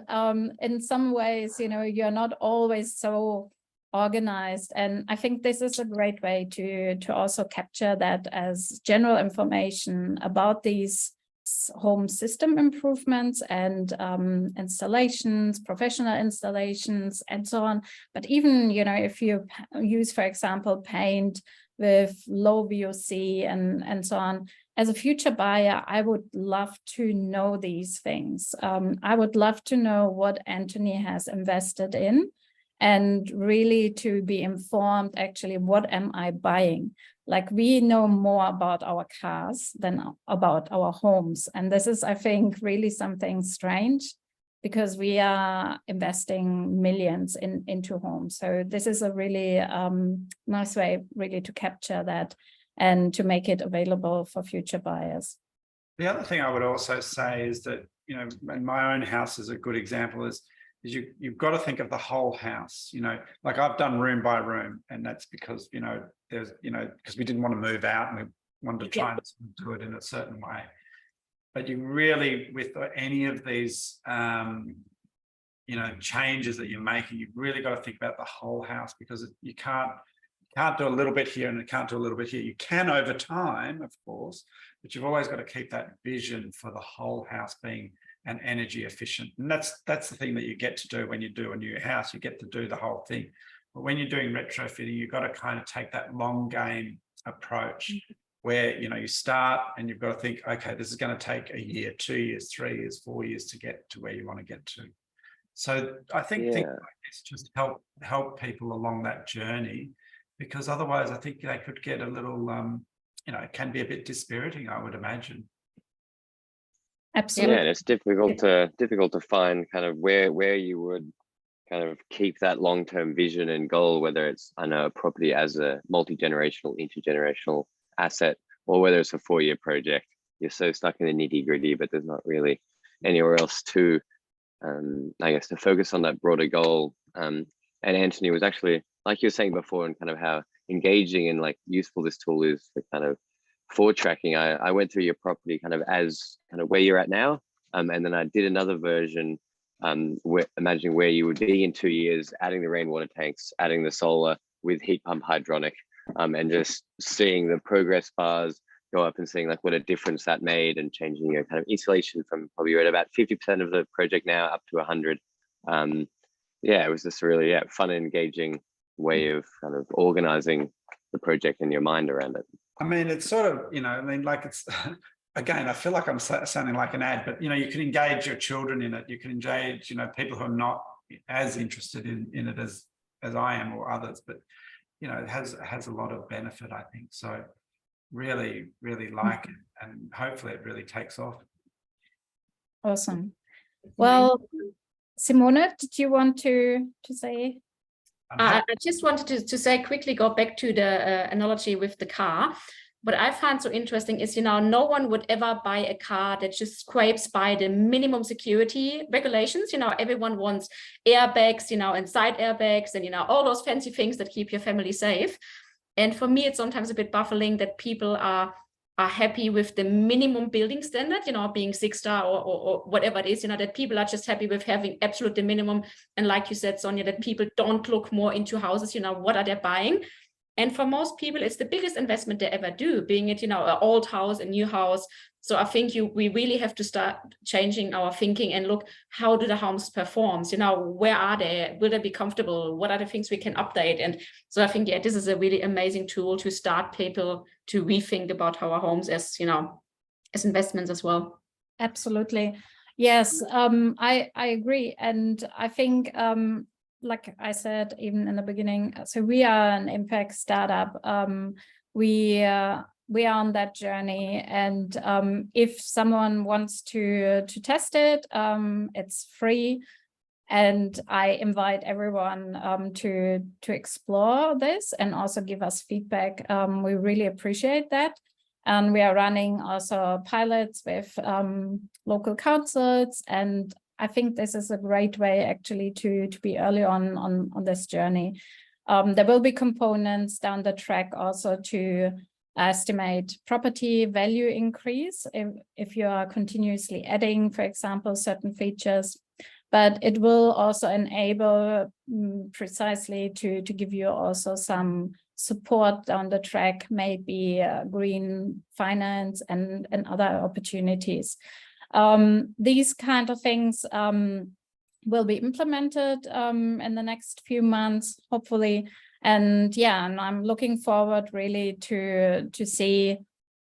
in some ways, you know, you're not always so organized. And I think this is a great way to also capture that as general information about these home system improvements and installations, professional installations, and so on. But even, you know, if you use, for example, paint with low VOC and so on, as a future buyer, I would love to know these things. I would love to know what Antony has invested in, and really to be informed, actually, what am I buying? Like, we know more about our cars than about our homes. And this is, I think, really something strange, because we are investing millions into homes. So this is a really nice way really to capture that and to make it available for future buyers. The other thing I would also say is that, you know, and my own house is a good example, is you've got to think of the whole house. You know, like I've done room by room, and that's because, you know, there's, you know, because we didn't want to move out and we wanted to try and do it in a certain way. but you really, with any of these, changes that you're making, you've really got to think about the whole house, because you can't do a little bit here and you can't do a little bit here. You can over time, of course, but you've always got to keep that vision for the whole house being an energy efficient. And that's the thing that you get to do when you do a new house. You get to do the whole thing. But when you're doing retrofitting, you've got to kind of take that long game approach where, you start and you've got to think, okay, this is going to take a year, 2 years, 3 years, 4 years to get to where you want to get to. So I think things like this just help people along that journey, because otherwise I think they could get a little, it can be a bit dispiriting, I would imagine. Absolutely. Yeah, and it's difficult to find kind of where you would kind of keep that long-term vision and goal, whether it's, I know, a property as a multi-generational, intergenerational asset, or whether it's a 4-year project. You're so stuck in the nitty-gritty, but there's not really anywhere else to, I guess, to focus on that broader goal. And Antony was actually, like you were saying before, and kind of how engaging and like useful this tool is for kind of forward tracking. I went through your property kind of as kind of where you're at now, and then I did another version, imagining where you would be in 2 years, adding the rainwater tanks, adding the solar with heat pump hydronic, and just seeing the progress bars go up and seeing like what a difference that made, and changing your kind of insulation from probably you're at about 50% of the project now up to 100. Yeah, it was just a really fun and engaging way of kind of organizing the project in your mind around it. I mean, it's sort of, like it's, again, I feel like I'm sounding like an ad, but, you can engage your children in it. You can engage, people who are not as interested in it as I am, or others, but, it has a lot of benefit, I think. So really, really like it, and hopefully it really takes off. Awesome. Well, Simona, did you want to say? I just wanted to say quickly, go back to the analogy with the car. What I find so interesting is, no one would ever buy a car that just scrapes by the minimum security regulations. Everyone wants airbags, and side airbags, and, all those fancy things that keep your family safe. And for me, it's sometimes a bit baffling that people are happy with the minimum building standard, being 6-star or whatever it is, that people are just happy with having absolute the minimum. And like you said, Sonia, that people don't look more into houses, what are they buying? And for most people, it's the biggest investment they ever do, being it, an old house, a new house. So I think we really have to start changing our thinking and look, how do the homes perform? Where are they? Will they be comfortable? What are the things we can update? And so I think, this is a really amazing tool to start people to rethink about our homes as, as investments as well. Absolutely. Yes, I agree. And I think, like I said, even in the beginning, so we are an impact startup. We are on that journey, and if someone wants to test it, it's free, and I invite everyone to explore this and also give us feedback. We really appreciate that, and we are running also pilots with local councils, and I think this is a great way actually to be early on this journey. There will be components down the track also to estimate property value increase if you are continuously adding, for example, certain features, but it will also enable precisely to give you also some support down the track, maybe green finance and other opportunities. These kind of things will be implemented in the next few months, hopefully. And and I'm looking forward really to see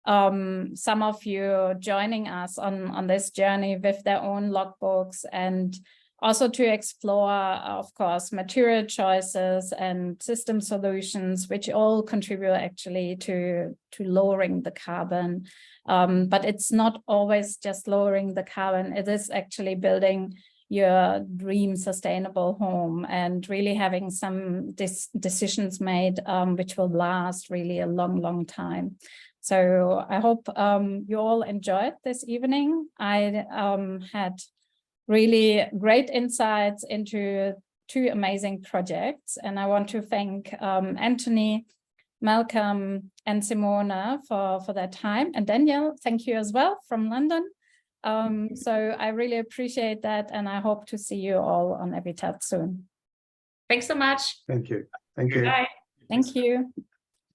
some of you joining us on this journey with their own logbooks, and also to explore, of course, material choices and system solutions, which all contribute actually to lowering the carbon. But it's not always just lowering the carbon. It is actually building your dream sustainable home and really having some decisions made which will last really a long time. So I hope you all enjoyed this evening. I had really great insights into 2 amazing projects, and I want to thank Antony, Malcolm, and Simona for their time, and Danielle, thank you as well from London. So I really appreciate that, and I hope to see you all on Habitat soon. Thanks so much. Thank you. Thank you. Bye. Thank you.